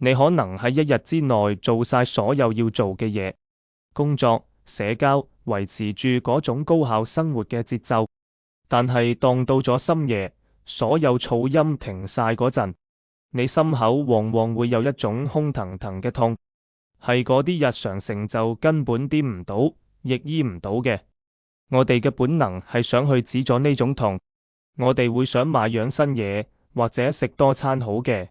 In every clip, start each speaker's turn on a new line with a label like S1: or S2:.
S1: 你可能喺一日之內做晒所有要做嘅嘢，工作、社交，維持住嗰種高效生活嘅節奏。但係當到咗深夜，所有噪音停晒嗰陣，你心口往往會有一種空騰騰嘅痛，係嗰啲日常成就根本掂唔到，亦醫唔到嘅。我哋嘅本能係想去止咗呢種痛，我哋會想買樣新嘢，或者食多餐好嘅，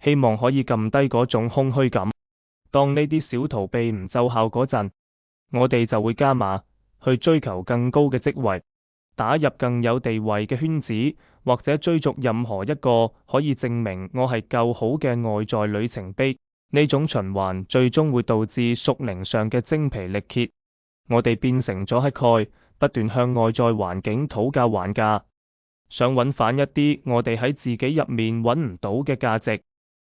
S1: 希望可以撳低嗰種空虛感。當呢啲小逃避唔奏效嗰陣，我哋就會加碼，去追求更高嘅職位，打入更有地位嘅圈子，或者追逐任何一個可以證明我係夠好嘅外在里程碑。呢種循環最終會導致屬靈上嘅精疲力竭。我哋變成咗乞丐，不斷向外在環境討價還價，想揾返一啲我哋喺自己入面揾唔到嘅價值。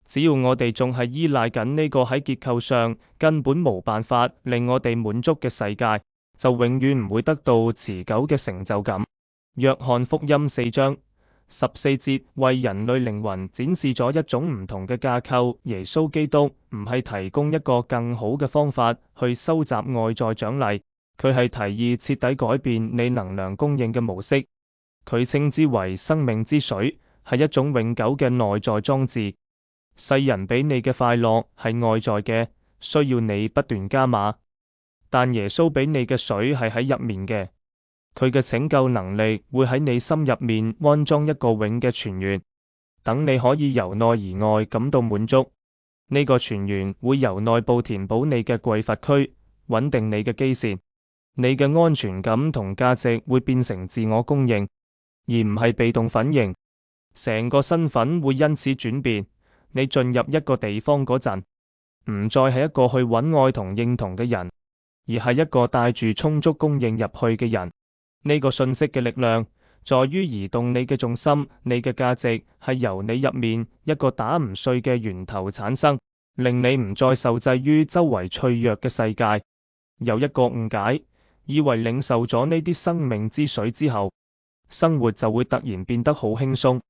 S1: 只要我哋仲係依賴緊呢個喺結構上根本冇辦法令我哋滿足嘅世界，就永遠唔會得到持久嘅成就感。約翰福音4章14節為人類靈魂展示咗一種唔同嘅架構。耶穌基督唔係提供一個更好嘅方法去收集外在獎勵，佢係提議徹底改變你能量供應嘅模式。佢稱之為生命之水，係一種永久嘅內在裝置。世人俾你嘅快樂係外在嘅，需要你不斷加碼。但耶穌俾你嘅水係喺入面嘅，佢嘅拯救能力會喺你心入面安裝一個永嘅泉源，等你可以由內而外感到滿足。呢個泉源會由內部填補你嘅匱乏區，穩定你嘅基線。你嘅安全感同價值會變成自我供應，而唔係被動反應。成個身份會因此轉變。你進入一個地方嗰陣，唔再係一個去揾愛同認同嘅人，而係一個帶住充足供應入去嘅人。呢個信息嘅力量，在於移動你嘅重心。你嘅價值係由你入面一個打唔碎嘅源頭產生，令你唔再受制於周圍脆弱嘅世界。有一個誤解，以為領受咗呢啲生命之水之後，生活就會突然變得好輕鬆。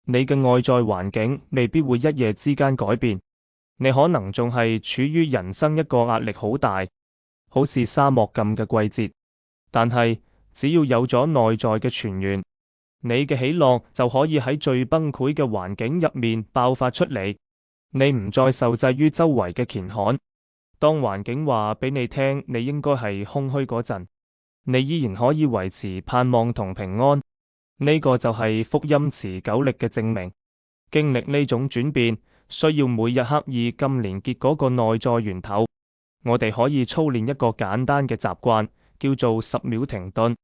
S1: 你嘅外在環境未必會一夜之間改變，你可能仲係處於人生一個壓力好大，好似沙漠咁嘅季節。但係只要有咗內在嘅泉源，你嘅喜樂就可以喺最崩潰嘅環境入面爆發出嚟。你唔再受制於周圍嘅乾旱。當環境話俾你聽你應該係空虛嗰陣，你依然可以維持盼望同平安。呢個就係福音持久力嘅證明。經歷呢種轉變，需要每日刻意咁連結嗰個內在源頭。我哋可以操練一個簡單嘅習慣，叫做10秒停頓。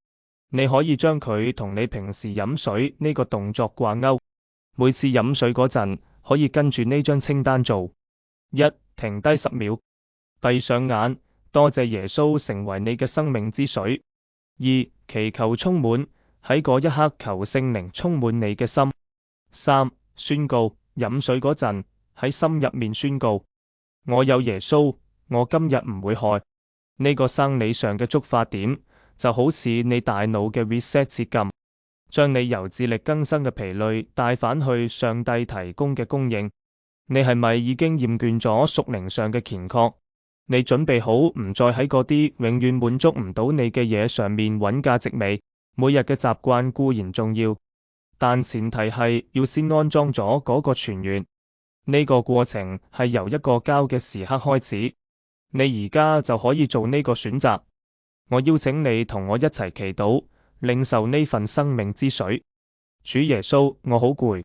S1: 你可以將佢同你平時飲水呢個動作掛鈎。每次飲水嗰陣，可以跟住呢張清單做： 1. 停低10秒，閉上眼，多謝耶穌成為你嘅生命之水。 2. 祈求充滿，喺嗰一刻求聖靈充滿你嘅心。 3. 宣告，飲水嗰陣喺心入面宣告：我有耶穌，我今日唔會害。呢個生理上嘅觸發點，就好似你大腦嘅 reset 切撳，將你由自力更生嘅疲累帶返去上帝提供嘅供應。你係咪已經厭倦咗屬靈上嘅乾涸？你準備好唔再喺嗰啲永遠滿足唔到你嘅嘢上面揾價值未？每日嘅習慣固然重要，但前提係要先安裝咗嗰個泉源。呢個過程係由一個交嘅時刻開始。你而家就可以做呢個選擇。我邀請你同我一齊祈禱，領受呢份生命之水。主耶穌，我好攰，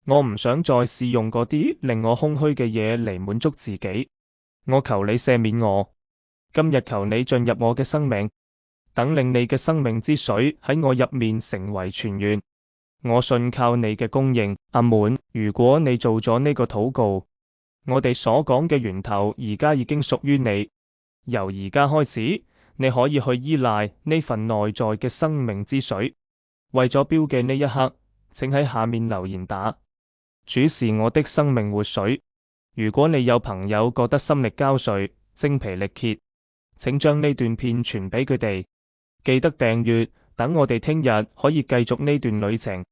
S1: 我唔想再試用嗰啲令我空虛嘅嘢嚟滿足自己。我求你赦免我。今日求你進入我嘅生命，等令你嘅生命之水喺我入面成為泉源。我信靠你嘅供應。阿門。如果你做咗呢個禱告，我哋所講嘅源頭而家已經屬於你。由而家開始，你可以去依賴呢份內在嘅生命之水。為咗標記呢一刻，請喺下面留言打：主是我的生命活水。如果你有朋友覺得心力交瘁、精疲力竭，請將呢段片傳俾佢哋。記得訂閱，等我哋聽日可以繼續呢段旅程。